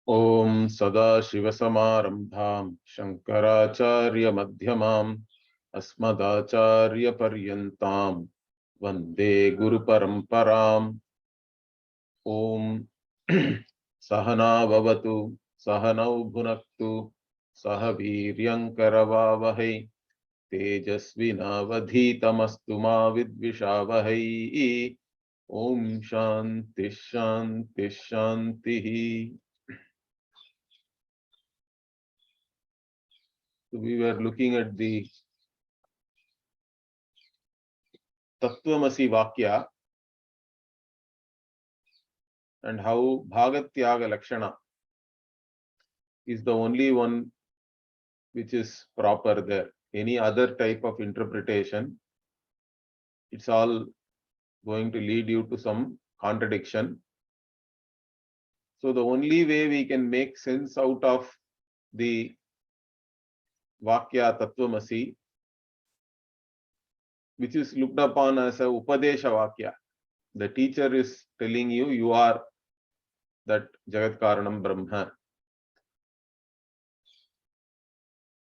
Om Sadashivasamarambham Shankaracharya Madhyamam Asmadacharya Paryantam Vande Guru Paramparam. Om Sahana Vavatu Sahanau Bhunaktu Sahaviryankaravavahai Tejasvinavadhitamastu ma vidvishavahai. Om Shanti Shanti Shanti. So we were looking at the Tattvamasi Vakya and how Bhagatyaga Lakshana is the only one which is proper there. Any other type of interpretation, it's all going to lead you to some contradiction. So the only way we can make sense out of the Vakya Tattvamasi, which is looked upon as a Upadesha Vakya. The teacher is telling you, you are that Jagat Karanam Brahma.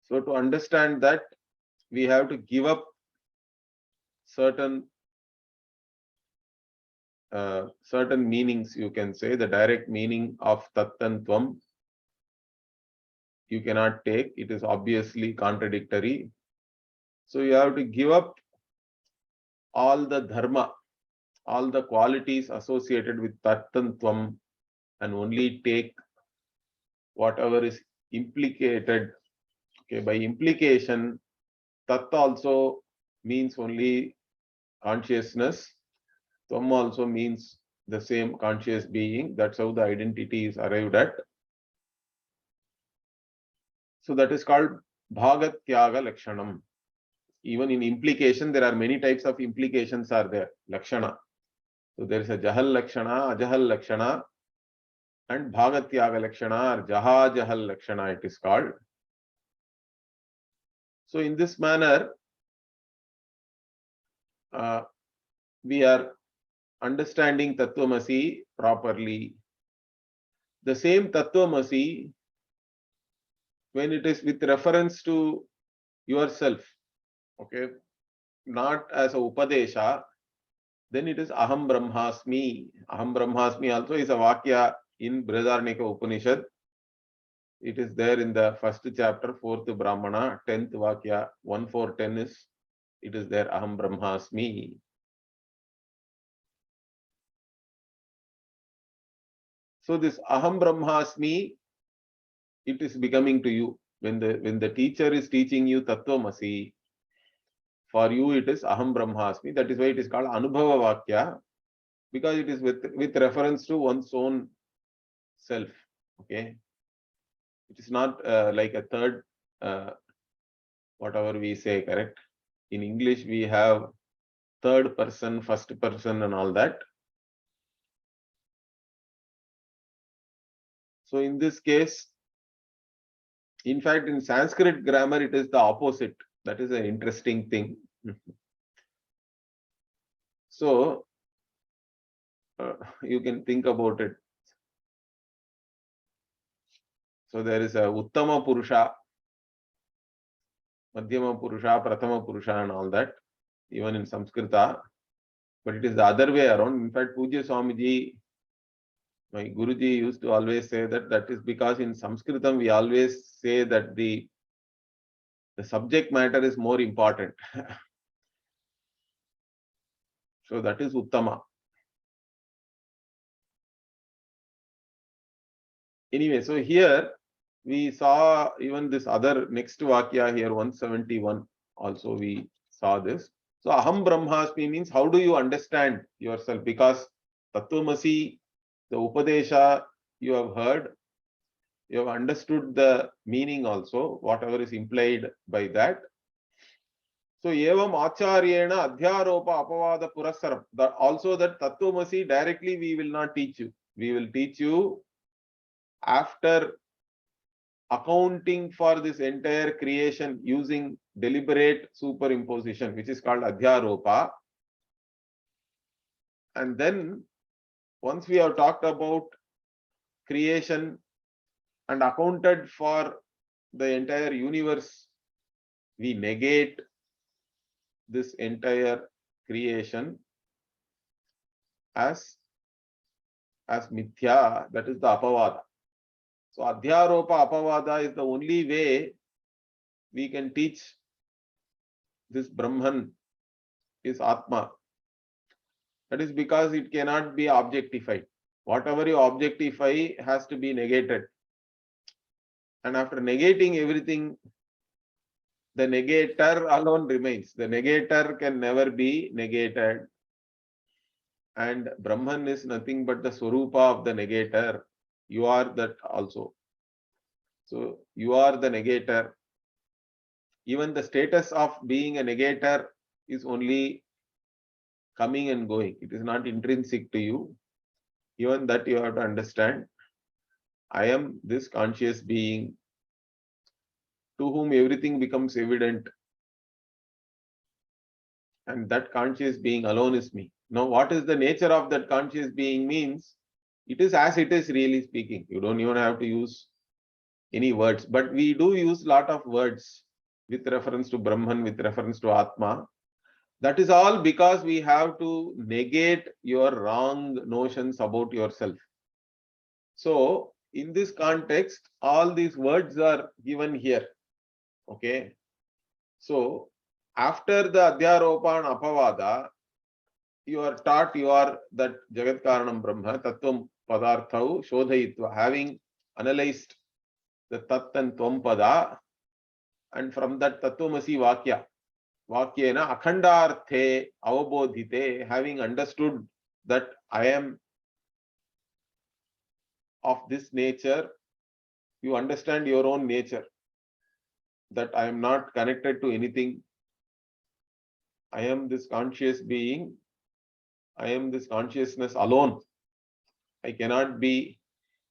So to understand that, we have to give up certain meanings, you can say. The direct meaning of Tat and Tvam you cannot take. It is obviously contradictory. So you have to give up all the dharma, all the qualities associated with Tat and Tvam, and only take whatever is implicated. Okay, by implication, Tat also means only consciousness. Tvam also means the same conscious being. That's how the identity is arrived at. So that is called Bhagatyaga Lakshanam. Even in implication, there are many types of implications are there. Lakshana. So there is a Jahal Lakshana, Ajahal Lakshana, and Bhagatyaga Lakshana or Jaha Jahal Lakshana it is called. So in this manner, we are understanding Tattvamasi properly. The same Tattvamasi, when it is with reference to yourself, okay, not as a Upadesha, then it is Aham Brahmasmi. Aham Brahmasmi also is a Vakya in Brihadaranyaka Upanishad. It is there in the first chapter, 4th Brahmana, 10th Vakya, 1-4-10 is, it is there, Aham Brahmasmi. So this Aham Brahmasmi, it is becoming to you. When the teacher is teaching you Tattvamasi, for you it is Aham Brahmasmi. That is why it is called Anubhava Vakya, because it is with reference to one's own self. Okay. It is not like a third, whatever we say, correct? In English, we have third person, first person, and all that. So in this case, in fact, in Sanskrit grammar, it is the opposite. That is an interesting thing. So you can think about it. So there is a Uttama Purusha, Madhyama Purusha, Prathama Purusha, and all that, even in Samskrita. But it is the other way around. In fact, Pujya Swamiji, my Guruji used to always say that is because in Sanskritam we always say that the subject matter is more important. So that is Uttama. Anyway, so here we saw even this other next Vakya here, 171. Also we saw this. So Aham Brahmasmi means how do you understand yourself? Because Tattvamasi, the Upadesha you have heard, you have understood the meaning also, whatever is implied by that. So evam acharyena adhyaropa apavada purasaram. Also that Tattvamasi directly we will not teach you. We will teach you after accounting for this entire creation using deliberate superimposition, which is called adhyaropa. And then once we have talked about creation and accounted for the entire universe, we negate this entire creation as mithya. That is the apavada. So adhyaropa apavada is the only way we can teach this Brahman is Atma. That is because it cannot be objectified. Whatever you objectify has to be negated. And after negating everything, the negator alone remains. The negator can never be negated. And Brahman is nothing but the Swarupa of the negator. You are that also. So you are the negator. Even the status of being a negator is only coming and going. It is not intrinsic to you. Even that you have to understand. I am this conscious being to whom everything becomes evident. And that conscious being alone is me. Now, what is the nature of that conscious being means? It is as it is, really speaking. You don't even have to use any words. But we do use a lot of words with reference to Brahman, with reference to Atma. That is all because we have to negate your wrong notions about yourself. So, in this context, all these words are given here. Okay. So, after the Adhyaropa and Apavada, you are taught you are that Jagat Karanam Brahma, Tattvam Padarthau, Shodhayitva, having analyzed the Tat and Tvam Pada, and from that Tattvamasi Vakya, Vakyena Akhandarthe Avabodhite, having understood that I am of this nature, you understand your own nature, that I am not connected to anything. I am this conscious being. I am this consciousness alone. I cannot be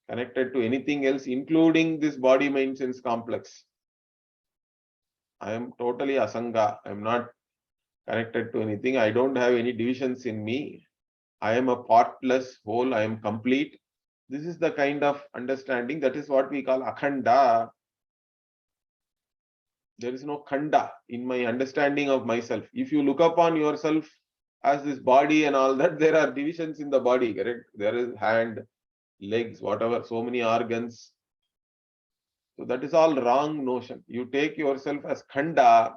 connected to anything else, including this body, mind, sense complex. I am totally asanga. I am not connected to anything. I don't have any divisions in me. I am a partless whole. I am complete. This is the kind of understanding. That is what we call akhanda. There is no khanda in my understanding of myself. If you look upon yourself as this body and all that, there are divisions in the body, correct? There is hand, legs, whatever, so many organs. So that is all wrong notion. You take yourself as khanda,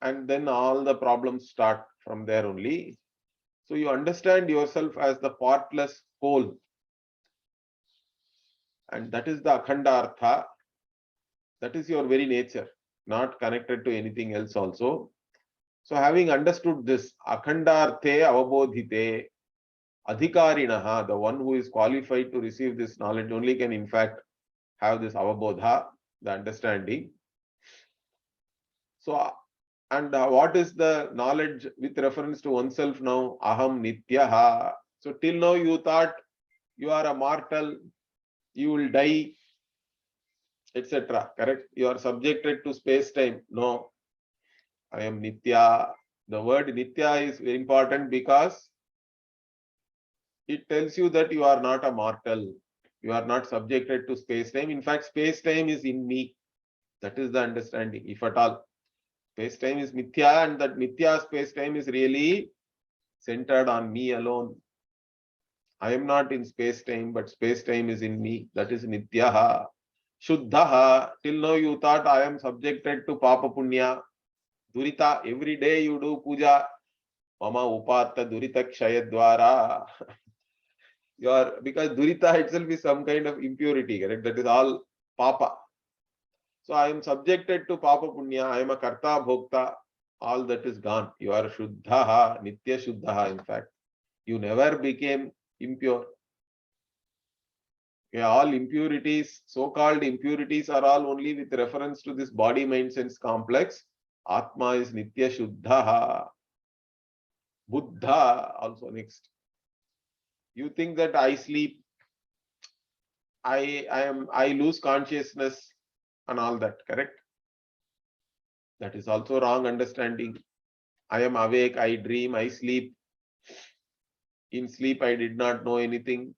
and then all the problems start from there only. So you understand yourself as the partless whole. And that is the akhanda artha. That is your very nature, not connected to anything else also. So having understood this, akhandarthe avabodhite, adhikarinaha, the one who is qualified to receive this knowledge only can in fact have this avabodha, the understanding. So, and what is the knowledge with reference to oneself now? Aham nityaha. So till now you thought you are a mortal, you will die, etc. Correct? You are subjected to space-time. No, I am nitya. The word nitya is very important because it tells you that you are not a mortal. You are not subjected to space-time. In fact, space-time is in me. That is the understanding, if at all. Space-time is mithya, and that mithya space-time is really centered on me alone. I am not in space-time, but space-time is in me. That is nityaha. Shuddhaha. Till now you thought I am subjected to papa punya. Durita. Every day you do puja. Mama upatta durita kshayadvara. Because durita itself is some kind of impurity, correct? That is all papa. So I am subjected to papa punya. I am a karta bhokta. All that is gone. You are shuddhaha, nitya shuddhaha. In fact, you never became impure. Okay, all impurities, so-called impurities, are all only with reference to this body, mind, sense complex. Atma is nitya shuddhaha. Buddha also next. You think that I sleep, I lose consciousness and all that, correct? That is also wrong understanding. I am awake, I dream, I sleep. In sleep, I did not know anything.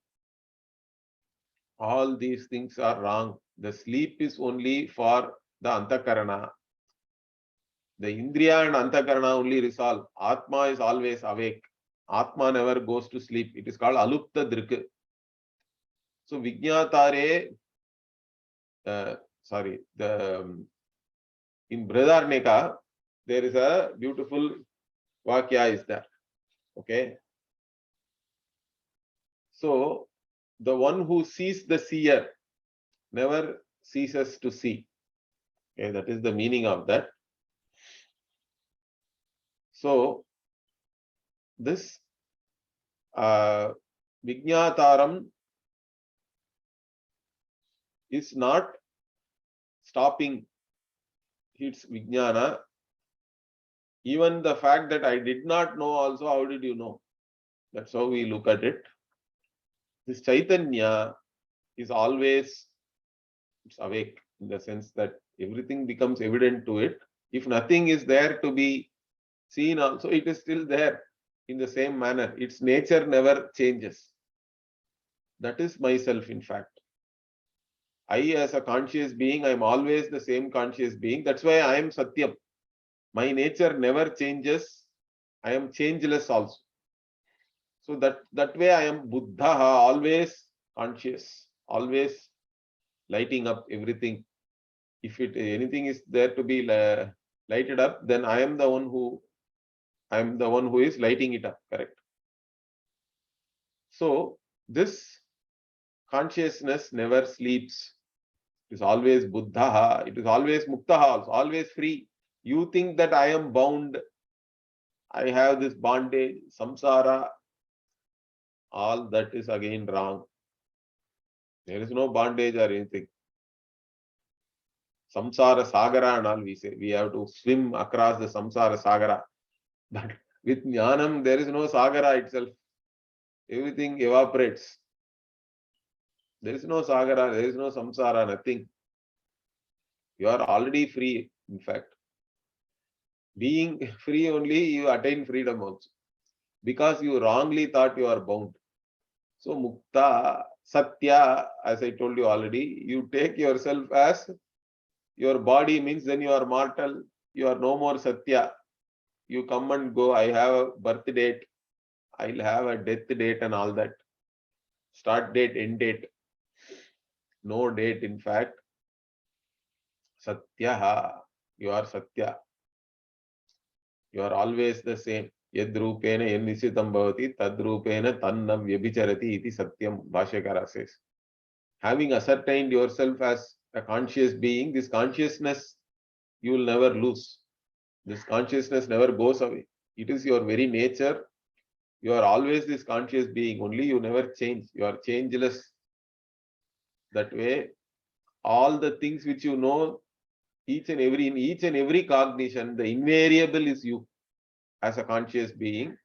All these things are wrong. The sleep is only for the antakarana. The indriya and antakarana only resolve. Atma is always awake. Atma never goes to sleep. It is called alupta drik. So Vijnatare, in Brihadaranyaka, there is a beautiful vakya is there. Okay. So the one who sees the seer never ceases to see. Okay, that is the meaning of that. So this Vijnataram is not stopping its Vijnana. Even the fact that I did not know also, how did you know? That's how we look at it. This Chaitanya is always awake in the sense that everything becomes evident to it. If nothing is there to be seen also, it is still there in the same manner. Its nature never changes. That is myself, in fact. I, as a conscious being, I am always the same conscious being. That's why I am Satyam. My nature never changes. I am changeless also. So that way I am Buddha, always conscious, always lighting up everything. If anything is there to be lighted up, then I am the one who is lighting it up. Correct. So this consciousness never sleeps. It is always Buddha. It is always Mukta, also always free. You think that I am bound. I have this bondage, samsara. All that is again wrong. There is no bondage or anything. Samsara Sagara and all we say. We have to swim across the Samsara Sagara. But with Jnanam, there is no Sagara itself. Everything evaporates. There is no Sagara, there is no Samsara, nothing. You are already free, in fact. Being free only, you attain freedom also. Because you wrongly thought you are bound. So Mukta, Satya, as I told you already, you take yourself as your body means then you are mortal, you are no more Satya. You come and go, I have a birth date, I'll have a death date and all that. Start date, end date. No date, in fact. Satya, you are Satya. You are always the same. Yadrupena yannisitam bhavati tadrupena tanna vyabhicharati iti satyam, Bhashyakara says. Having ascertained yourself as a conscious being, this consciousness you will never lose. This consciousness never goes away. It is your very nature. You are always this conscious being, only you never change. You are changeless. That way, all the things which you know, in each and every cognition, the invariable is you as a conscious being.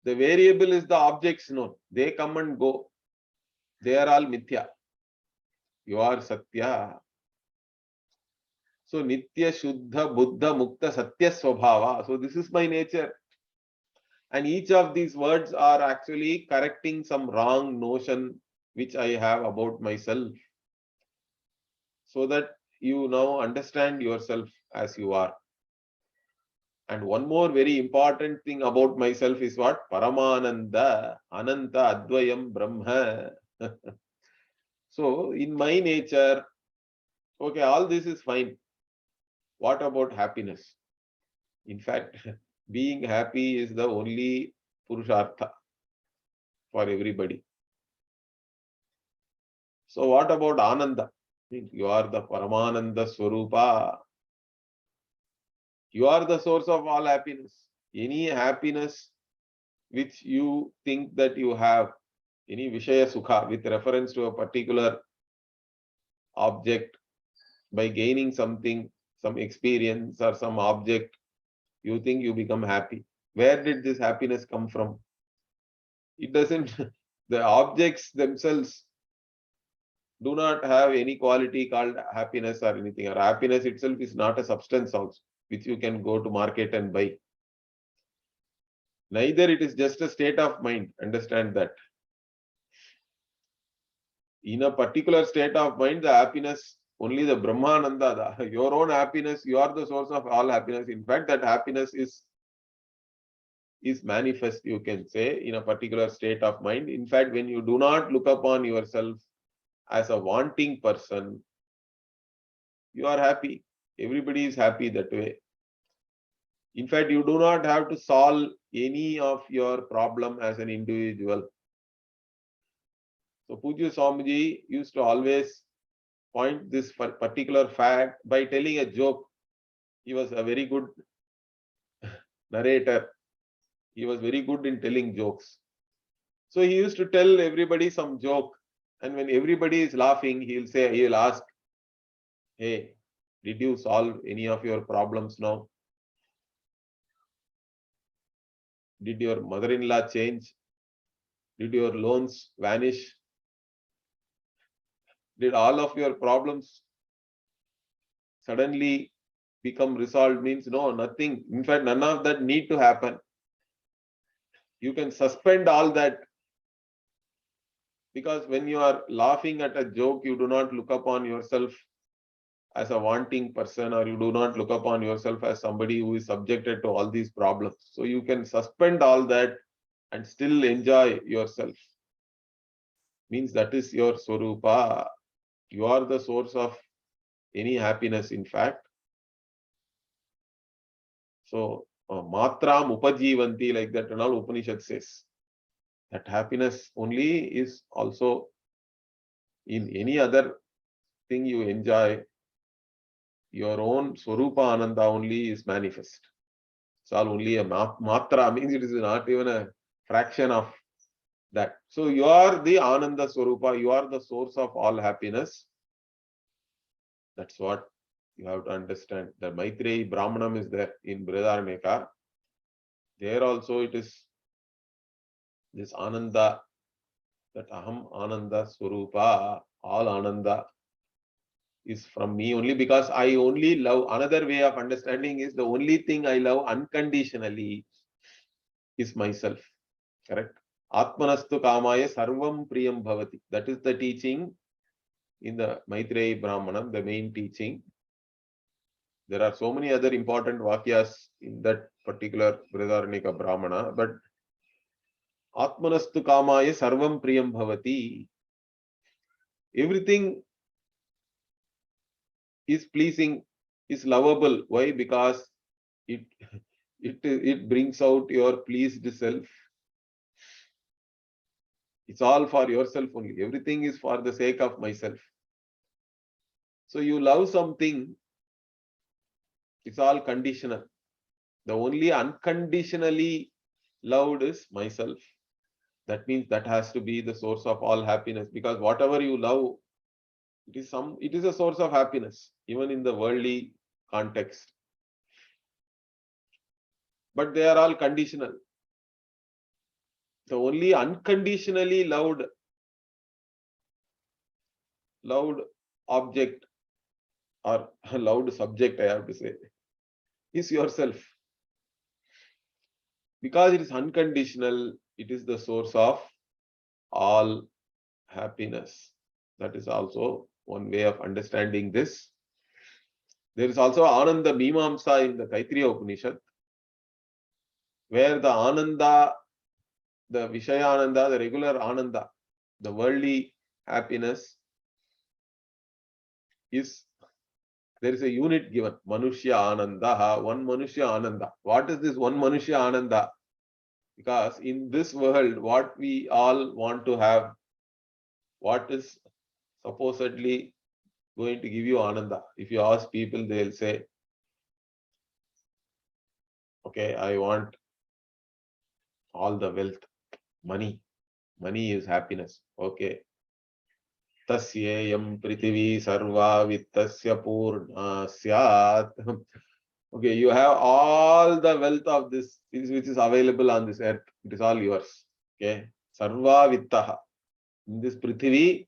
The variable is the objects known. They come and go. They are all mithya. You are Satya. So Nitya, Shuddha, Buddha, Mukta, Satya Swabhava. So this is my nature. And each of these words are actually correcting some wrong notion which I have about myself. So that you now understand yourself as you are. And one more very important thing about myself is what? Paramananda, Ananta, Advayam, Brahma. So in my nature, okay, all this is fine. What about happiness? In fact, being happy is the only Purushartha for everybody. So what about Ananda? You are the Paramananda Swarupa. You are the source of all happiness. Any happiness which you think that you have, any Vishaya Sukha with reference to a particular object, by gaining something, some experience or some object, you think you become happy. Where did this happiness come from? It doesn't, the objects themselves do not have any quality called happiness or anything. Or happiness itself is not a substance also, which you can go to market and buy. Neither it is just a state of mind. Understand that. in a particular state of mind, the happiness, only the Brahmananda, your own happiness, you are the source of all happiness. In fact, that happiness is manifest, you can say, in a particular state of mind. In fact, when you do not look upon yourself as a wanting person, you are happy. Everybody is happy that way. In fact, you do not have to solve any of your problem as an individual. So Pujya Swamiji used to always point this particular fact by telling a joke. He was a very good narrator. He was very good in telling jokes. So he used to tell everybody some joke. And when everybody is laughing, he'll ask, hey, did you solve any of your problems now? Did your mother-in-law change? Did your loans vanish? Did all of your problems suddenly become resolved? Means no, nothing. In fact, none of that need to happen. You can suspend all that, because when you are laughing at a joke, you do not look upon yourself as a wanting person, or you do not look upon yourself as somebody who is subjected to all these problems. So you can suspend all that and still enjoy yourself. Means that is your Swarupa. You are the source of any happiness, in fact. So, matram upajivanti, like that and all Upanishad says. That happiness only is also in any other thing you enjoy. Your own Swarupa Ananda only is manifest. It's all only a matra, means it is not even a fraction of that. So you are the Ananda Swarupa, you are the source of all happiness. That's what you have to understand. The Maitreyi Brahmanam is there in Brihadaranyaka. There also it is this Ananda, that Aham Ananda Swarupa, all Ananda is from me only, because I only love. Another way of understanding is the only thing I love unconditionally is myself. Correct? Atmanastu kamaya sarvam priyam bhavati. That is the teaching in the Maitreyi Brahmanam, the main teaching. There are so many other important vakyas in that particular Brihadaranyaka Brahmana, but Atmanastu kamaya sarvam priyam bhavati. Everything is pleasing, is lovable. Why? Because it brings out your pleased self. It's all for yourself only. Everything is for the sake of myself. So you love something, it's all conditional. The only unconditionally loved is myself. That means that has to be the source of all happiness, because whatever you love, it is a source of happiness, even in the worldly context. But they are all conditional. The only unconditionally loved object, or loved subject, I have to say, is yourself. Because it is unconditional, it is the source of all happiness. That is also one way of understanding this. There is also Ananda Mimamsa in the Taittiriya Upanishad, where the Ananda, the Vishayananda, the regular Ananda, the worldly happiness is, there is a unit given, Manushya Ananda, one Manushya Ananda. What is this one Manushya Ananda? Because in this world, what we all want to have, what is supposedly going to give you Ananda? If you ask people, they'll say, okay, I want all the wealth, money. Money is happiness. Okay. Tasyayam prithvi sarva vittasya purna syat. Okay, you have all the wealth of this, which is available on this earth. It is all yours. Okay. Sarva vittaha. In this prithvi,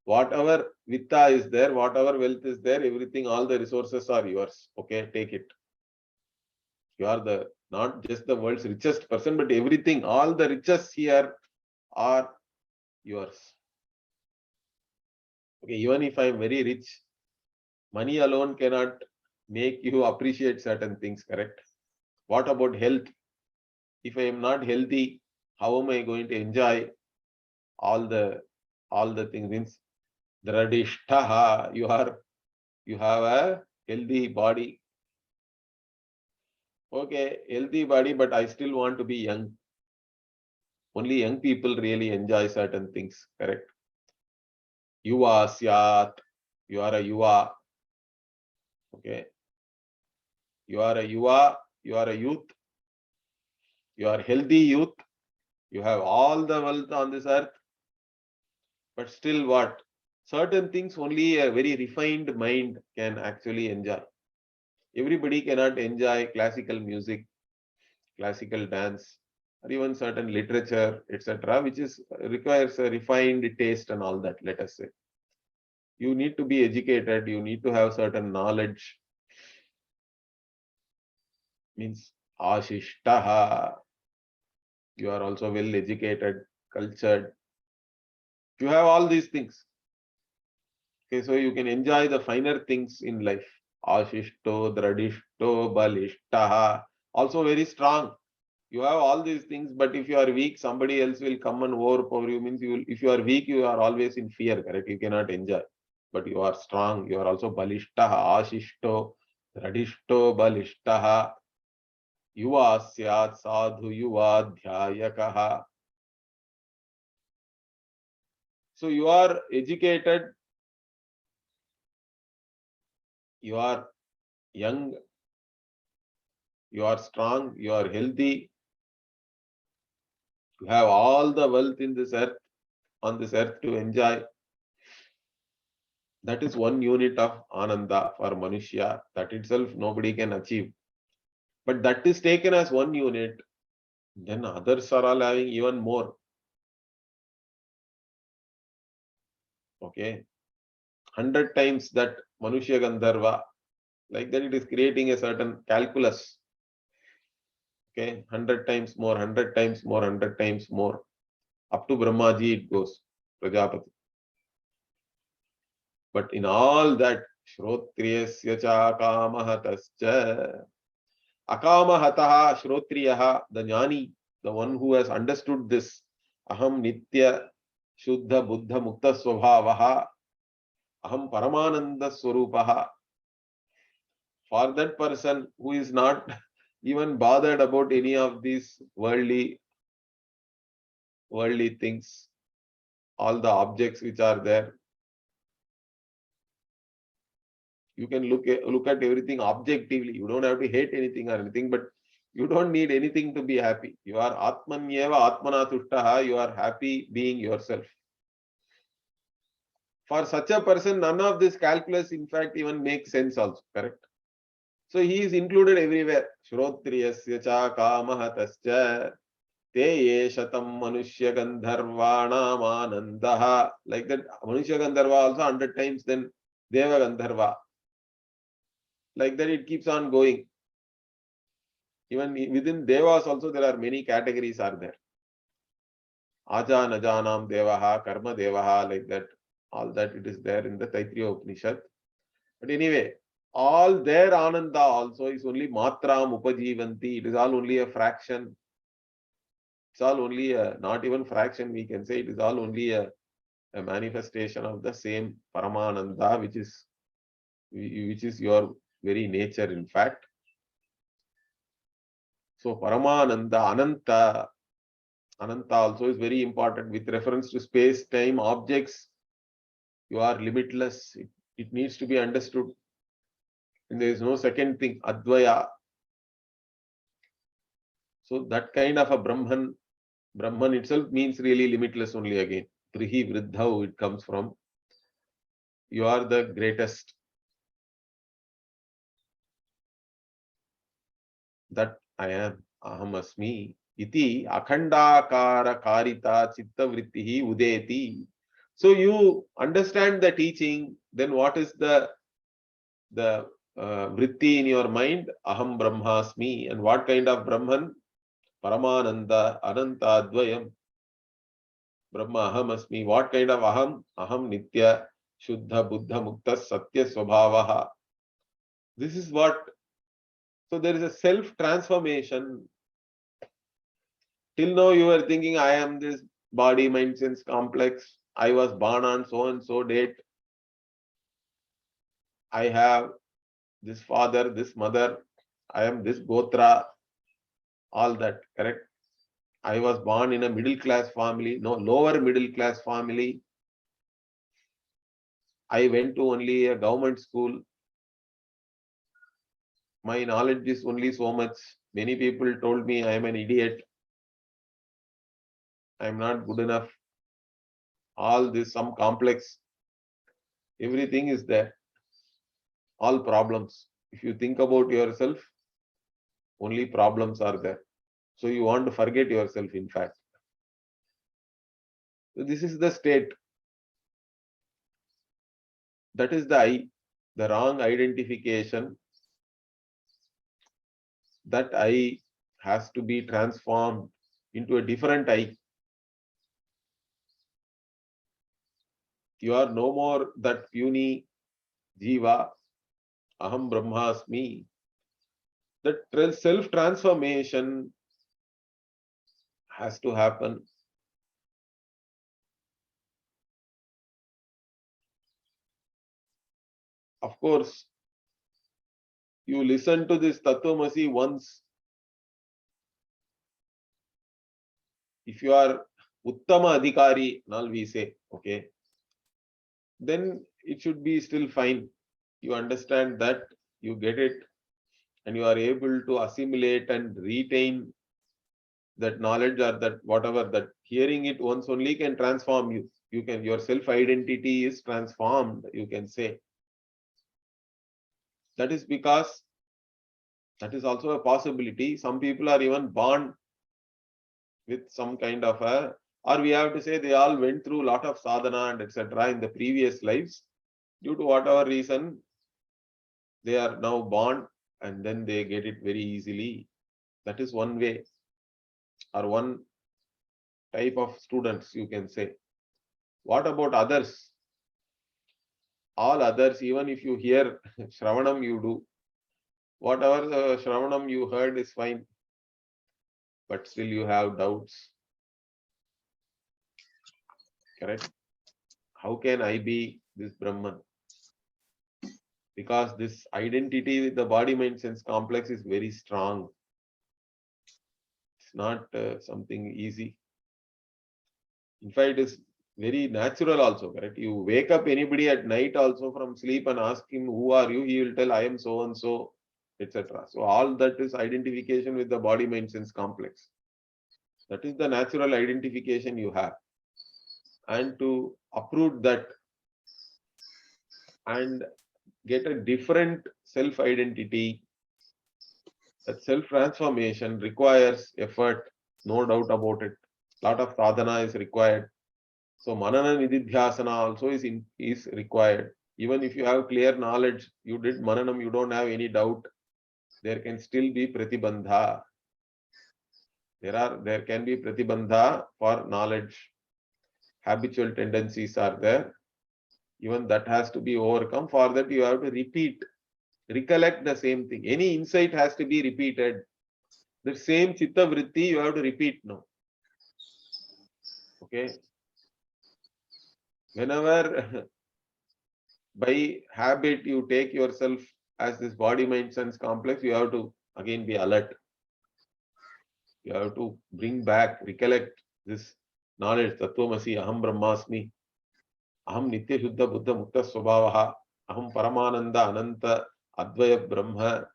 whatever vitta is there, whatever wealth is there, everything, all the resources are yours. Okay, take it. You are the not just the world's richest person, but everything, all the riches here are yours. Okay, even if I am very rich, money alone cannot make you appreciate certain things, correct? What about health? If I am not healthy, how am I going to enjoy all the things? Means dradishtaha, you have a healthy body. Okay, healthy body, but I still want to be young. Only young people really enjoy certain things, correct? Yuva syat, you are a yuva. Okay, you are a yuva, you are a youth, you are healthy youth, you have all the wealth on this earth, but still what? Certain things only a very refined mind can actually enjoy. Everybody cannot enjoy classical music, classical dance, or even certain literature, etc., which is requires a refined taste and all that, let us say. You need to be educated, you need to have certain knowledge, means ashishtaha. You are also well educated, cultured. You have all these things. Okay, so you can enjoy the finer things in life. Ashishto, dradishto, balishtaha. Also very strong. You have all these things, but if you are weak, somebody else will come and overpower you. Means you will, if you are weak, you are always in fear, correct? You cannot enjoy. But you are strong. You are also balishtaha, ashishto, dradishto, balishtaha. Yuva syat sadhu yuva dhyayakaha. So you are educated, you are young, you are strong, you are healthy, you have all the wealth in this earth, on this earth to enjoy. That is one unit of Ananda for Manushya. That itself nobody can achieve. But that is taken as one unit. Then others are all having even more. Okay. 100 times that Manushya Gandharva. Like that it is creating a certain calculus. Okay. 100 times more, 100 times more, 100 times more. Up to Brahmaji it goes. Prajapati. But in all that, Shrotriyasya cha akamahatascha. Akamahataha Shrotriyaha, the jnani, the one who has understood this. Aham Nitya Shuddha Buddha Mukta Swabhavaha. Aham Paramananda Swarupaha. For that person who is not even bothered about any of these worldly things, all the objects which are there, you can look at everything objectively. You don't have to hate anything or anything, but you don't need anything to be happy. You are Atmanyeva Atmana Tushtaha. You are happy being yourself. For such a person, none of this calculus, in fact, even makes sense also, correct? So he is included everywhere. Shrotriyasya cha kamahatascha te ye shatam manushya gandharvanam anandaha. Like that, Manushya Gandharva also 100 times, then Deva Gandharva. Like that, it keeps on going. Even within Devas also, there are many categories are there. Aja Najanam Devaha, Karma Devaha, like that. All that it is there in the Taittiriya Upanishad. But anyway, all their Ananda also is only Matram Upajivanti. It is all only a fraction. It's all only a, not even fraction, we can say it is all only a manifestation of the same Paramananda, which is your very nature, in fact. So Paramananda, Ananta also is very important with reference to space, time, objects. You are limitless. It needs to be understood. And there is no second thing, Advaya. So that kind of a Brahman itself means really limitless only again. Prihi Vriddhau, it comes from. You are the greatest. That I am. Aham asmi. Iti akhandakara karita chitta vrittihi udeti. So you understand the teaching, then what is the vritti in your mind? Aham Brahmasmi. And what kind of Brahman? Paramananda, Ananta Advayam. Brahma Aham Asmi. What kind of Aham? Aham Nitya Shuddha Buddha Mukta Satya Swabhavaha. This is what, so there is a self-transformation. Till now you were thinking, I am this body, mind, sense complex. I was born on so and so date. I have this father, this mother. I am this Gotra. All that, correct? I was born in a middle class family, no, lower middle class family. I went to only a government school. My knowledge is only so much. Many people told me I am an idiot. I am not good enough. All this, some complex. Everything is there. All problems. If you think about yourself, only problems are there. So you want to forget yourself, in fact. So this is the state. That is the I, the wrong identification. That I has to be transformed into a different I. You are no more that puny Jiva, Aham Brahmasmi. That self-transformation has to happen. Of course, you listen to this Tattvamasi once. If you are Uttama Adhikari, now we say, okay, then it should be still fine. You understand that, you get it, and you are able to assimilate and retain that knowledge, or that whatever, that hearing it once only can transform you. You can, your self-identity is transformed, you can say. That is because, that is also a possibility. Some people are even born with some kind of a, or we have to say they all went through a lot of sadhana and etc. in the previous lives. Due to whatever reason, they are now born and then they get it very easily. That is one way, or one type of students, you can say. What about others? All others, even if you hear Shravanam, you do. Whatever the Shravanam you heard is fine, but still you have doubts. Correct? How can I be this Brahman? Because this identity with the body, mind, sense complex is very strong. It's not something easy. In fact, it is very natural also, correct? You wake up anybody at night also from sleep and ask him, who are you? He will tell, I am so and so, etc. So all that is identification with the body, mind, sense complex. That is the natural identification you have. And to uproot that and get a different self-identity, that self-transformation requires effort, no doubt about it. Lot of sadhana is required. So manana nididhyasana also is required. Even if you have clear knowledge, you did mananam, you don't have any doubt, there can still be pratibandha. There can be pratibandha for knowledge. Habitual tendencies are there. Even that has to be overcome. For that you have to repeat, recollect the same thing. Any insight has to be repeated. The same chitta vritti you have to repeat now. Okay. Whenever by habit you take yourself as this body, mind, sense complex, you have to again be alert. You have to bring back, recollect this knowledge. Tattvamasi, Aham Brahmasmi, Aham Nitya Shuddha Buddha Mukta Swabhavaha, Aham Paramananda Ananta Advaya Brahma.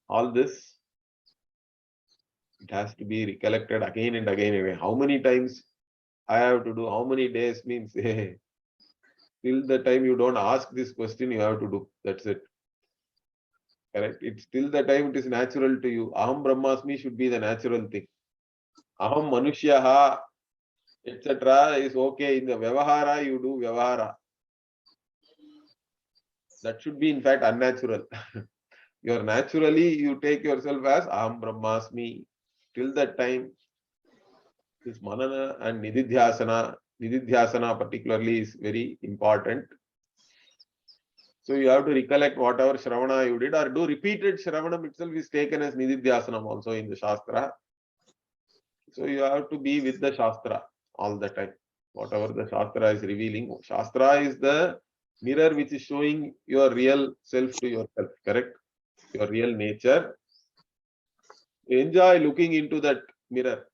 All this, it has to be recollected again and again and again. How many times I have to do, how many days means, till the time you don't ask this question, you have to do. That's it. Correct? It's till the time it is natural to you. Aham Brahmasmi should be the natural thing. Aham Manushyaha, etc. is okay. In the Vyavahara, you do Vyavahara. That should be, in fact, unnatural. You're naturally, you take yourself as Aham Brahmasmi. Till that time, this Manana and Nididhyasana Nididhyasana particularly is very important. So you have to recollect whatever Shravana you did, or do repeated Shravanam itself is taken as Nididhyasanam also in the Shastra. So you have to be with the Shastra all the time. Whatever the Shastra is revealing. Shastra is the mirror which is showing your real self to yourself, correct? Your real nature. Enjoy looking into that mirror.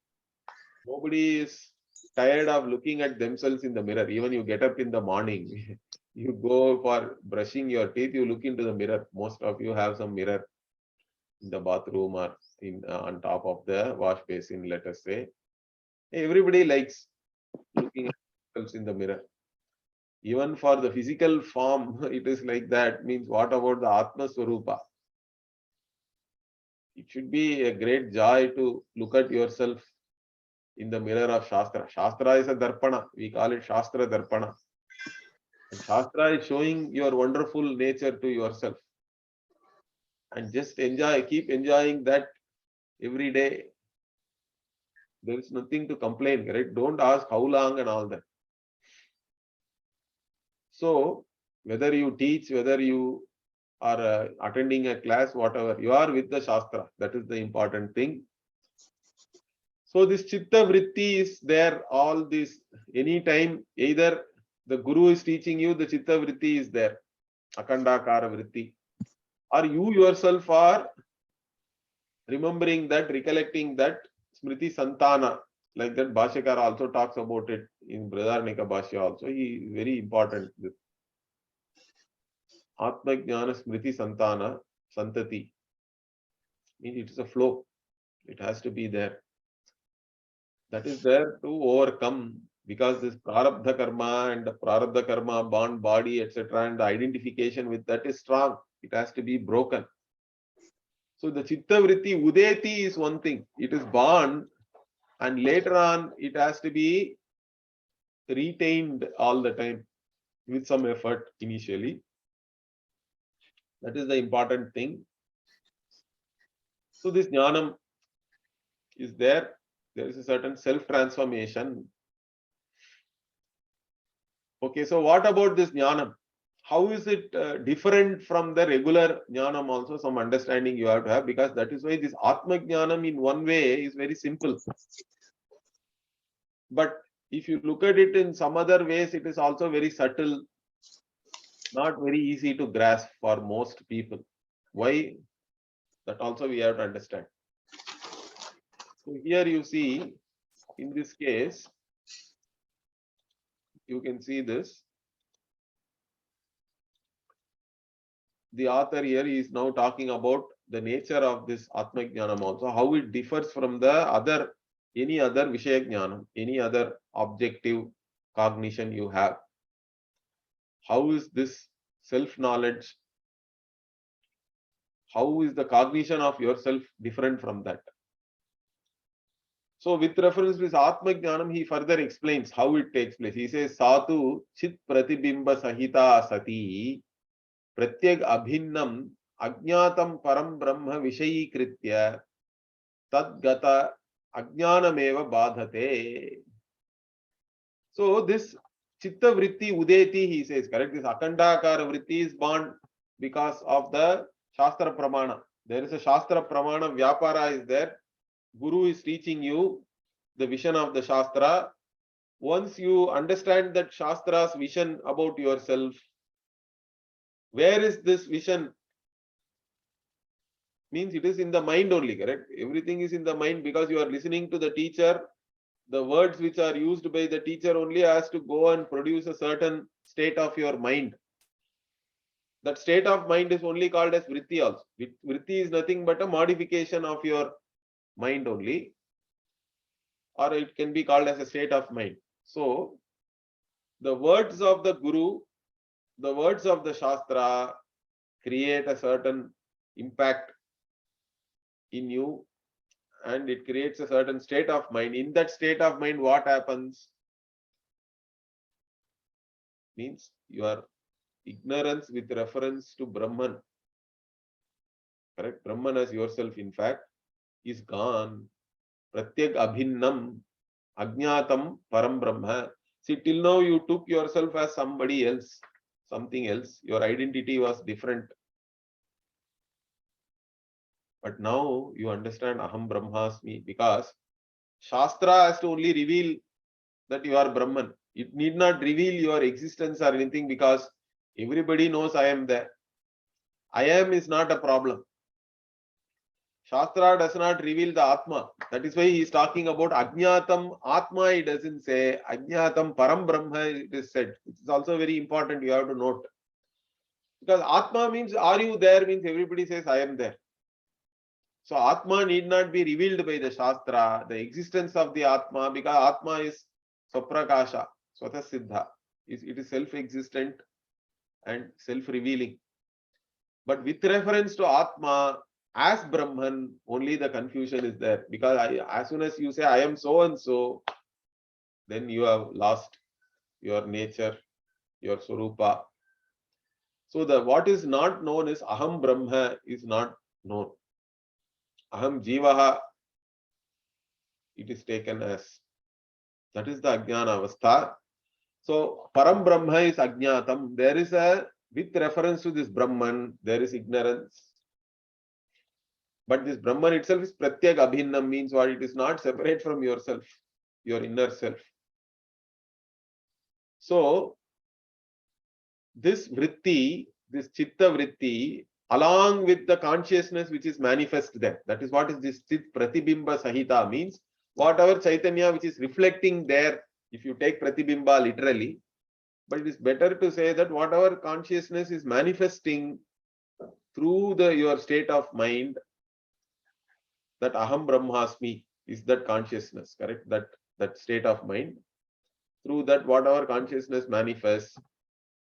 Nobody is tired of looking at themselves in the mirror. Even you get up in the morning, you go for brushing your teeth, you look into the mirror. Most of you have some mirror in the bathroom or in on top of the wash basin, let us say. Everybody likes looking at themselves in the mirror. Even for the physical form, it is like that. Means what about the Atma Swarupa? It should be a great joy to look at yourself in the mirror of Shastra. Shastra is a Darpana. We call it Shastra Darpana. And Shastra is showing your wonderful nature to yourself. And just enjoy, keep enjoying that every day. There is nothing to complain, right? Don't ask how long and all that. So, whether you teach, whether you are attending a class, whatever, you are with the Shastra. That is the important thing. So, this Chitta Vritti is there all this, anytime, either the Guru is teaching you, the Chitta Vritti is there, Akandakara Vritti. Or you yourself are remembering that, recollecting that Smriti Santana, like that Bhashyakara also talks about it in Brihadaranyaka Bhashya also. He is very important. This Atma Jnana Smriti Santana, Santati, means it is a flow. It has to be there. That is there to overcome, because this Prarabdha Karma and the Prarabdha Karma, bond, body, etc., and the identification with that is strong. It has to be broken. So the Chitta Vritti, Udeti is one thing. It is born, and later on it has to be retained all the time with some effort initially. That is the important thing. So this Jnanam is there. There is a certain self-transformation. Okay, so what about this Jnanam? How is it different from the regular Jnanam also? Some understanding you have to have, because that is why this Atma Jnanam in one way is very simple. But if you look at it in some other ways, it is also very subtle, not very easy to grasp for most people. Why? That also we have to understand. So here you see, in this case, you can see this. The author here is now talking about the nature of this Atma Jnanam also, how it differs from the other, any other Vishaya Jnanam, any other objective cognition you have. How is this self-knowledge, how is the cognition of yourself different from that? So with reference to this Atma Jnanam, he further explains how it takes place. He says, Satu Chit Pratibimba Sahita Sati Pratyag Abhinnam Ajnatam Param Brahma Vishayi Kritya Tadgata Ajnanameva Badhate. So this Chitta Vritti Udeti, he says, correct? This Akandakara Vritti is born because of the Shastra Pramana. There is a Shastra Pramana, Vyapara is there. Guru is teaching you the vision of the Shastra. Once you understand that Shastra's vision about yourself, where is this vision? Means it is in the mind only, correct? Everything is in the mind, because you are listening to the teacher. The words which are used by the teacher only has to go and produce a certain state of your mind. That state of mind is only called as vritti also. Vritti is nothing but a modification of your mind only, or it can be called as a state of mind. So, the words of the Guru, the words of the Shastra create a certain impact in you, and it creates a certain state of mind. In that state of mind, what happens? Means your ignorance with reference to Brahman, correct? Brahman as yourself, in fact, is gone. Pratyag Abhinnam Ajnatam Param Brahma. See, till now you took yourself as somebody else, something else. Your identity was different. But now you understand Aham Brahmasmi, because Shastra has to only reveal that you are Brahman. It need not reveal your existence or anything, because everybody knows I am there. I am is not a problem. Shastra does not reveal the Atma. That is why he is talking about Ajnatam Atma. He doesn't say Ajnatam Param Brahma, it is said. It is also very important, you have to note. Because Atma means, are you there, means everybody says I am there. So Atma need not be revealed by the Shastra, the existence of the Atma, because Atma is Swaprakasha, Swata Siddha. It is self-existent and self-revealing. But with reference to Atma, as Brahman, only the confusion is there. Because as soon as you say, I am so and so, then you have lost your nature, your Swarupa. So what is not known is Aham Brahma is not known. Aham Jivaha, it is taken as. That is the Ajnana Avastha. So Param Brahma is Ajnatam. There is with reference to this Brahman, there is ignorance. But this Brahman itself is Pratyag Abhinnam, means what? It is not separate from yourself, your inner self. So this vritti, this chitta vritti, along with the consciousness which is manifest there, that is what is this chit pratibimba sahita, means whatever Chaitanya which is reflecting there, if you take pratibimba literally, but it is better to say that whatever consciousness is manifesting through your state of mind, that Aham Brahmasmi is that consciousness, correct? That state of mind. Through that, whatever consciousness manifests,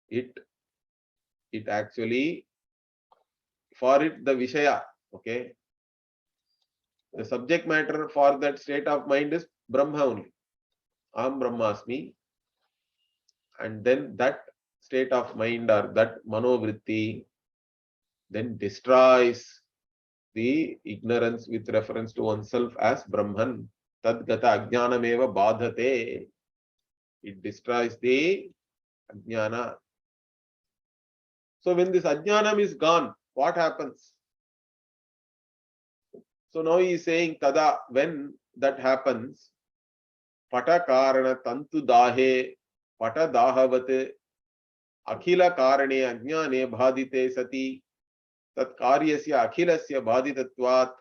it actually, for it, the Vishaya, okay? The subject matter for that state of mind is Brahma only. Aham Brahmasmi. And then that state of mind or that manovritti then destroys the ignorance with reference to oneself as Brahman. Tadgata ajnanameva badhate. It destroys the ajnana. So when this ajnanam is gone, what happens? So now he is saying tada, when that happens, pata karana tantu dahe, pata dahavate, akhila karane ajnane bhadite sati, tat karyasya akhilasya bhaditatvat,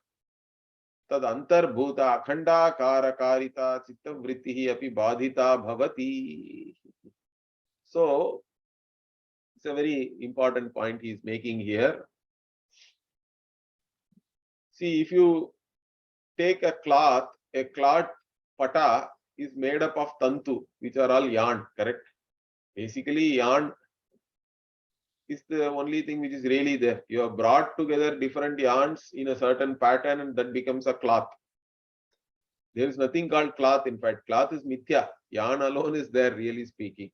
tad antarbhuta akhanda karakarita chittavrittihi api badhita bhavati. So it's a very important point he is making here. See, if you take a cloth pata is made up of tantu, which are all yarn, correct? Basically, yarn is the only thing which is really there. You have brought together different yarns in a certain pattern and that becomes a cloth. There is nothing called cloth. In fact, cloth is mithya. Yarn alone is there, really speaking.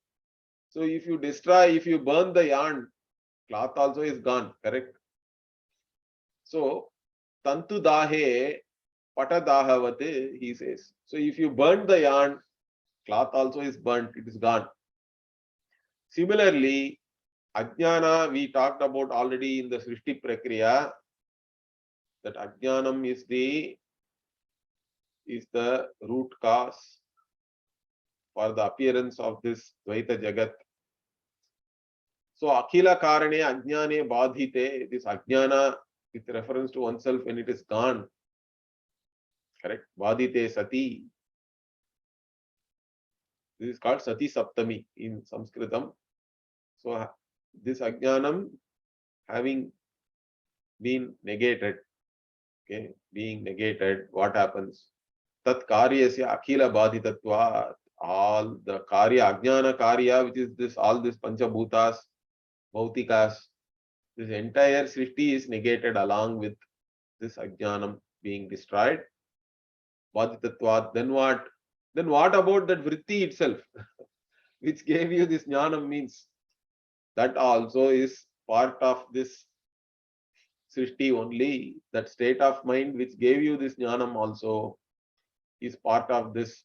So if you destroy, if you burn the yarn, cloth also is gone, correct? So, tantu dahe pata dahavate, he says. So if you burn the yarn, cloth also is burnt, it is gone. Similarly, Ajnana, we talked about already in the Srishti Prakriya, that Ajnanam is the root cause for the appearance of this Dvaita Jagat. So Akhila Karane Ajnane Badhite, this Ajnana with reference to oneself when it is gone, correct? Badhite Sati. This is called Sati Saptami in Sanskritam. So this Ajnanam having been negated, okay, being negated, what happens? Tat karyasya akhila badhitatva, all the karya, ajnana karya, which is this, all this panchabhutas, bhautikas, this entire srishti is negated along with this ajnanam being destroyed. Badhitatva, then what? Then what about that vritti itself, which gave you this jnanam, means that also is part of this Srishti only. That state of mind which gave you this jnanam also is part of this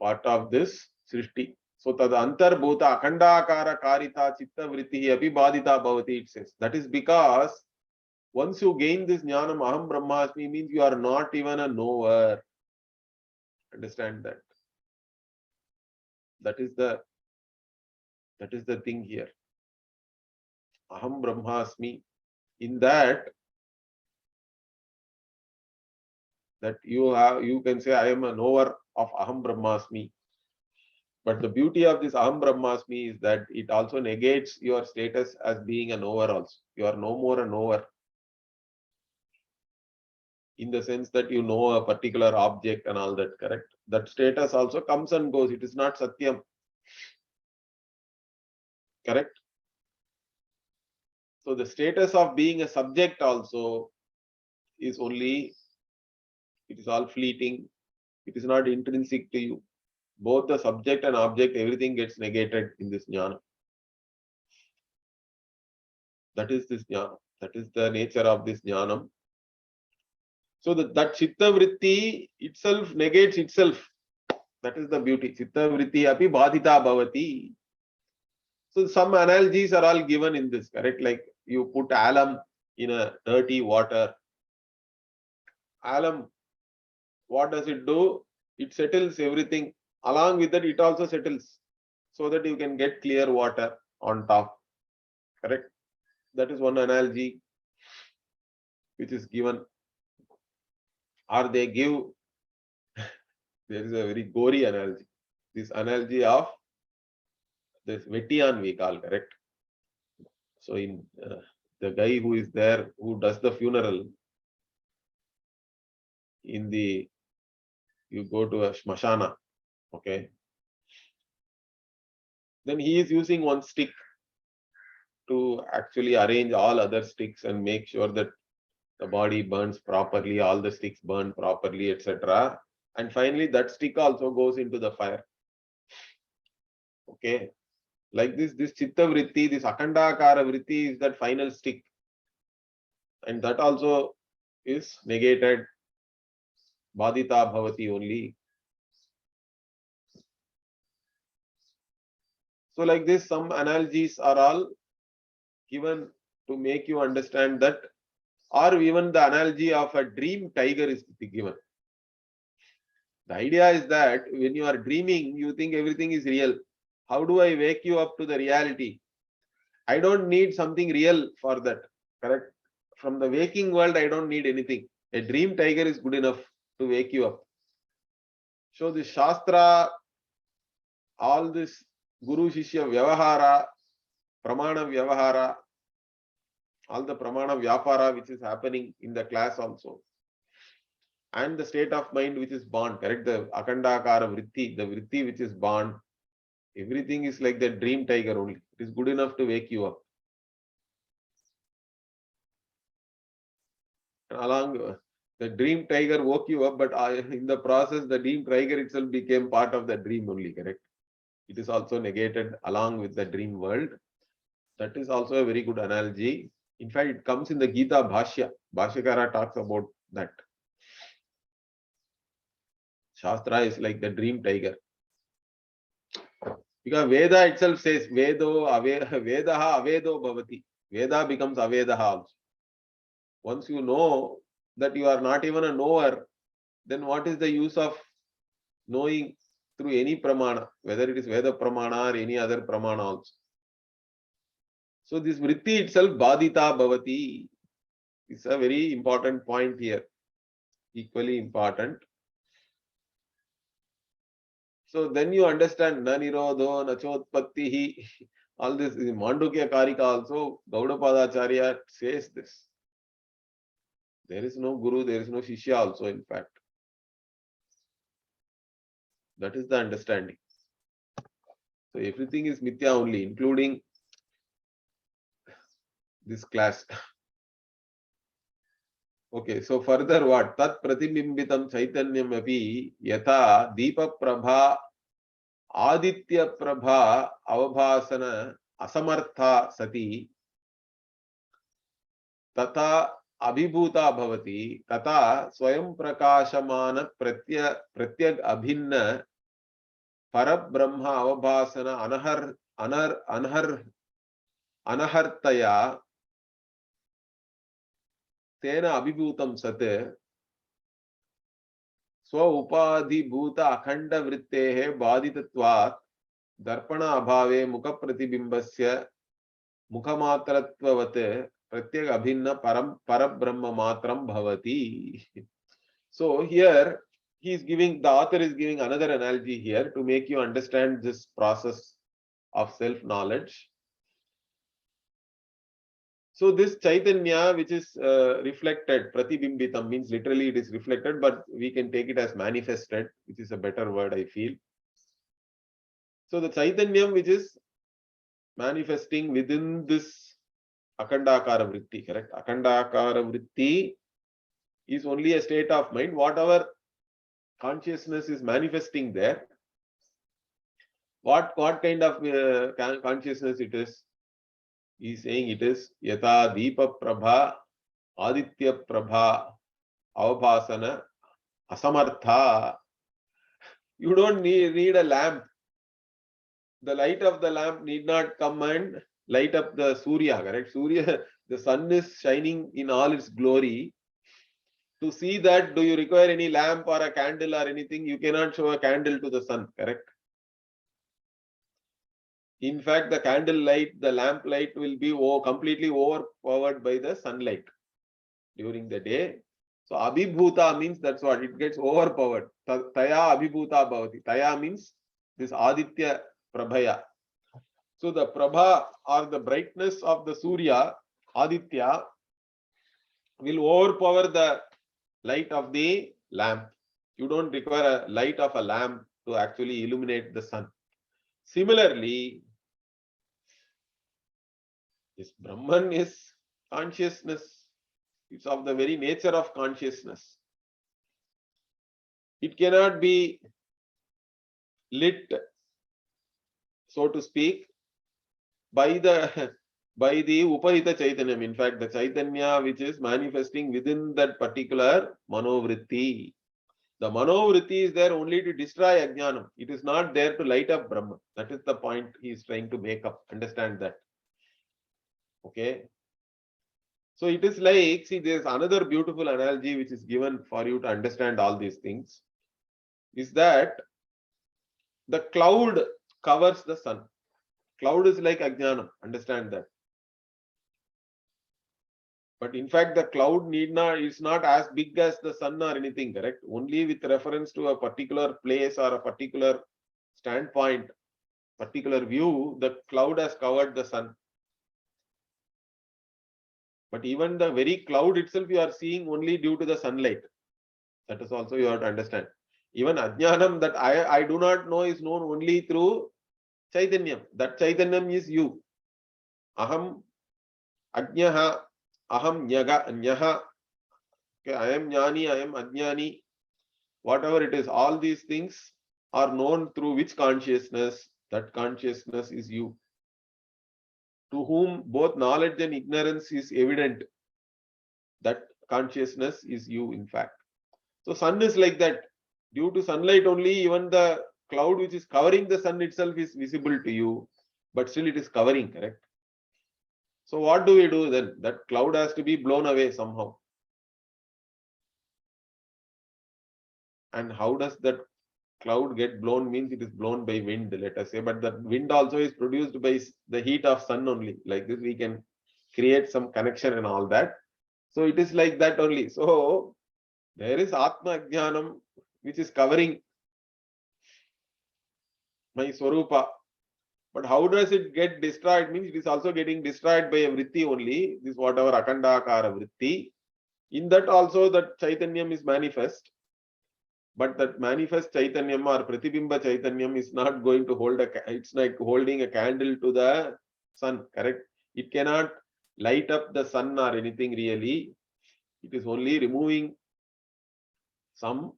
part of this Srishti. So tad antarbhuta akhandakara karita chitta vritti api badita bhavati, it says. That is because once you gain this jnanam aham brahmasmi means you are not even a knower. Understand that. That is the thing here. Aham brahmasmi. In that you can say I am a knower of aham brahmasmi. But the beauty of this aham brahmasmi is that it also negates your status as being a knower also. You are no more a knower, in the sense that you know a particular object and all that, correct? That status also comes and goes. It is not satyam. Correct? So the status of being a subject also is only, it is all fleeting. It is not intrinsic to you. Both the subject and object, everything gets negated in this jnana. That is this jnana. That is the nature of this jnanam. So that chitta vritti itself negates itself. That is the beauty. Chitta vritti api badhita bhavati. So some analogies are all given in this, correct? Like you put alum in a dirty water. Alum, what does it do? It settles everything. Along with that, it also settles so that you can get clear water on top. Correct? That is one analogy which is given. Or they give, there is a very gory analogy. This analogy of this Vetian we call, correct? So in the guy who is there, who does the funeral, you go to a smashana, okay? Then he is using one stick to actually arrange all other sticks and make sure that the body burns properly, all the sticks burn properly, etc. And finally, that stick also goes into the fire. Okay. Like this chitta vritti, this akhandakara vritti is that final stick. And that also is negated. Badita bhavati only. So like this, some analogies are all given to make you understand that, or even the analogy of a dream tiger is given. The idea is that when you are dreaming, you think everything is real. How do I wake you up to the reality? I don't need something real for that, correct? From the waking world, I don't need anything. A dream tiger is good enough to wake you up. So the Shastra, all this Guru Shishya Vyavahara, Pramana Vyavahara, all the Pramana Vyapara which is happening in the class also, and the state of mind which is born, correct? The Akhandakara Vritti, the Vritti which is born, everything is like the dream tiger only. It is good enough to wake you up. Along the dream tiger woke you up, but in the process, the dream tiger itself became part of the dream only, correct? It is also negated along with the dream world. That is also a very good analogy. In fact, it comes in the Gita Bhashya. Bhashyakara talks about that. Shastra is like the dream tiger. Because Veda itself says, Vedaha Avedo Bhavati. Veda becomes Avedaha also. Once you know that you are not even a knower, then what is the use of knowing through any pramana, whether it is Veda pramana or any other pramana also? So this vritti itself, badita bhavati, is a very important point here. Equally important. So then you understand na nirodho, na chotpattihi, all this in Mandukya Karika also, Gaudapadacharya says this. There is no guru, there is no shishya also, in fact. That is the understanding. So everything is mithya only, including this class. Okay, so further what? Tat pratibimbitam chaitanyam api yatha deepa prabha aditya prabha avabhasana asamartha sati tata abhibhuta bhavati tata swayam prakashamana pratyag abhinna Parabrahma avabhasana anahartaya tena abhibhutam sat swa upadhibhuta akhanda vrittehe badhitatvat darpana abhave mukha pratibimbasya mukhamatratvavat pratyek abhinna parabrahma matram bhavati. So here the author is giving another analogy here to make you understand this process of self-knowledge. So this Chaitanya, which is reflected, pratibimbitam means literally it is reflected, but we can take it as manifested, which is a better word, I feel. So the Chaitanyam, which is manifesting within this Akhandakara Vritti, correct? Akhandakara Vritti is only a state of mind. Whatever consciousness is manifesting there, what kind of consciousness it is? He is saying it is Yata Deepa Prabha, Aditya Prabha, Avabhasana, Asamartha. You don't need a lamp. The light of the lamp need not come and light up the Surya, correct? Surya, the sun is shining in all its glory. To see that, do you require any lamp or a candle or anything? You cannot show a candle to the sun, correct? In fact, the candle light, the lamp light will be completely overpowered by the sunlight during the day. So abhibhuta means that's what, it gets overpowered. Taya abhibhuta bhavati. Taya means this Aditya Prabhaya. So the Prabha or the brightness of the Surya, Aditya, will overpower the light of the lamp. You don't require a light of a lamp to actually illuminate the sun. Similarly, this Brahman is consciousness. It's of the very nature of consciousness. It cannot be lit, so to speak, by the Upahita Chaitanyam. In fact, the Chaitanya which is manifesting within that particular Manovritti. The Manovritti is there only to destroy Ajnanam. It is not there to light up Brahman. That is the point he is trying to make up. Understand that. Okay. So it is like, see, there is another beautiful analogy which is given for you to understand all these things. Is that the cloud covers the sun. Cloud is like Ajnanam. Understand that. But in fact, the cloud is not as big as the sun or anything, correct? Only with reference to a particular place or a particular standpoint, particular view, the cloud has covered the sun. But even the very cloud itself you are seeing only due to the sunlight. That is also you have to understand. Even Ajnanam that I do not know is known only through Chaitanyam. That Chaitanyam is you. Aham Ajnaha, Aham Nyaha. Okay, I am Jnani, I am Ajnani. Whatever it is, all these things are known through which consciousness? That consciousness is you. To whom both knowledge and ignorance is evident. That consciousness is you, in fact. So sun is like that. Due to sunlight only, even the cloud which is covering the sun itself is visible to you, but still it is covering, correct? So what do we do then? That cloud has to be blown away somehow. And how does that cloud get blown? Means it is blown by wind, let us say, but the wind also is produced by the heat of sun only. Like this we can create some connection and all that. So it is like that only. So there is Atma Ajnanam which is covering my Swarupa. But how does it get destroyed? Means it is also getting destroyed by a vritti only. This whatever Akhandakara vritti. In that also that Chaitanyam is manifest. But that manifest Chaitanyam or Pratibimba Chaitanyam is not going to hold it's like holding a candle to the sun, correct? It cannot light up the sun or anything really. It is only removing some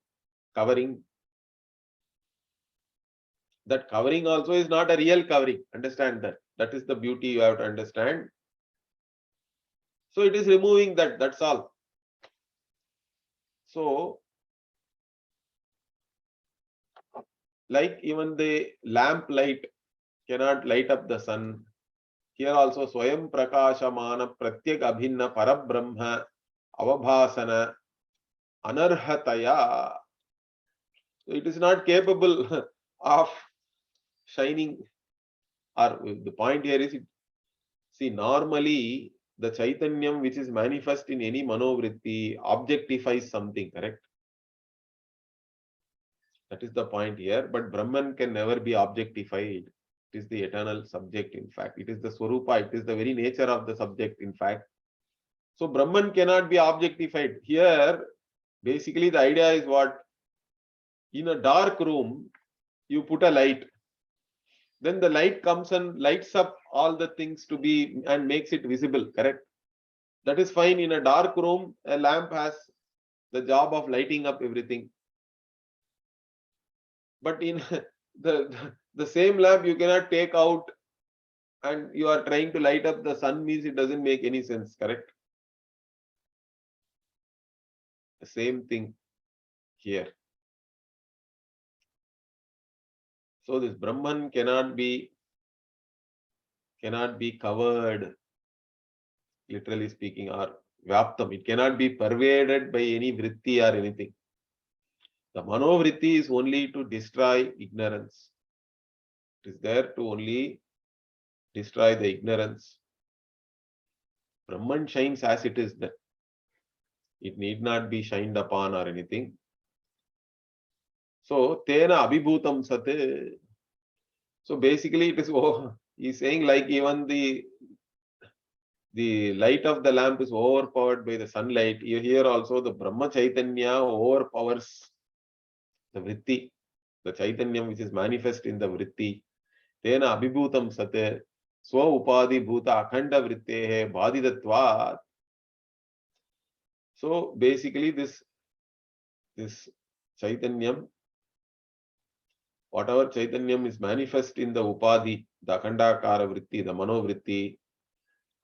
covering. That covering also is not a real covering. Understand that. That is the beauty you have to understand. So it is removing that, that's all. So Like even the lamp light cannot light up the sun. Here also Swayam Prakashamana Pratyek Abhinna Parabrahma Avabhasana Anarhataya. So it is not capable of shining. Or the point here is, see, normally the Chaitanyam which is manifest in any manovritti objectifies something, correct? That is the point here. But Brahman can never be objectified. It is the eternal subject, in fact. It is the Swarupa, it is the very nature of the subject, in fact. So Brahman cannot be objectified. Here, basically the idea is what? In a dark room, you put a light. Then the light comes and lights up all the things to be and makes it visible, correct? That is fine. In a dark room, a lamp has the job of lighting up everything. But in the same lamp you cannot take out and you are trying to light up the sun, means it doesn't make any sense, correct? The same thing here. So this Brahman cannot be covered, literally speaking, or Vyaptam. It cannot be pervaded by any vritti or anything. The manovritti is only to destroy ignorance. It is there to only destroy the ignorance. Brahman shines as it is there. It need not be shined upon or anything. So, tena abhibhutam sat. So basically it is, he's saying like even the light of the lamp is overpowered by the sunlight. Here also the Brahma Chaitanya overpowers the vritti, the Chaitanyam which is manifest in the vritti. Tena abhibhutam sat swa upadi bhuta akhanda vrittehe bhadidatvat. So basically this Chaitanyam, whatever Chaitanyam is manifest in the upadhi, the akhandakara vritti, the manovritti,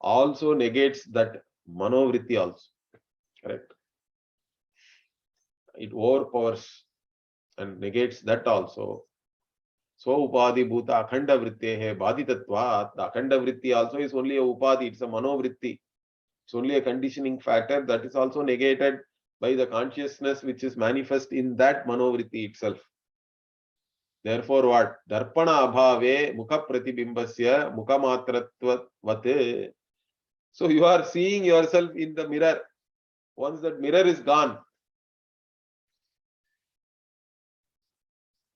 also negates that manovritti also, correct? It overpowers and negates that also. So upadhi bhuta akhanda vrittehe bhaditatvat. The akhanda vritti also is only a upadhi, it's a manovritti. It's only a conditioning factor that is also negated by the consciousness which is manifest in that manovritti itself. Therefore what? Darpana abhave mukha pratibimbasya mukhamatratvat. So you are seeing yourself in the mirror. Once that mirror is gone,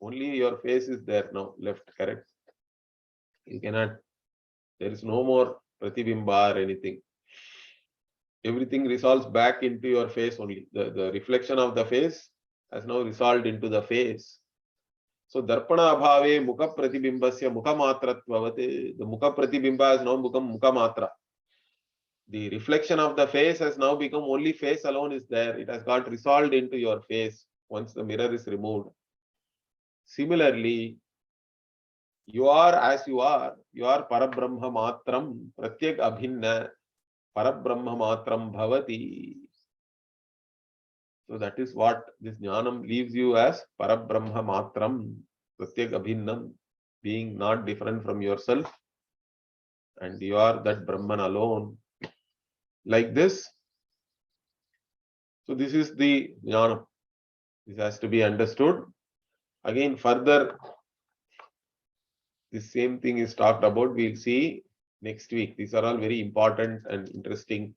only your face is there now left, correct? You cannot, there is no more pratibimba or anything. Everything resolves back into your face only. The reflection of the face has now resolved into the face. So darpana abhave mukha pratibimbasya mukha matratvavat. The mukha pratibimba has now become mukha matra. The reflection of the face has now become only face alone is there. It has got resolved into your face once the mirror is removed. Similarly, you are as you are Parabrahma matram pratyek abhinna Parabrahma matram bhavati. So that is what this jnanam leaves you as Parabrahma matram pratyek abhinnam, being not different from yourself, and you are that Brahman alone. Like this. So this is the jnanam. This has to be understood. Again, further, the same thing is talked about. We'll see next week. These are all very important and interesting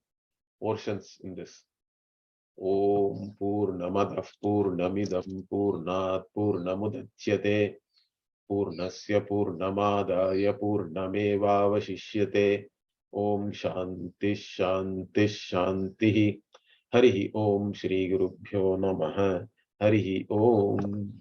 portions in this. Om Purnamadah Purnamidam Purnat Purnamudachyate Purnasya Purnamadaya Purnameva Vashishyate. Om Shanti Shanti Shanti. Harihi Om Shri Gurubhyo Namaha. Harihi Om.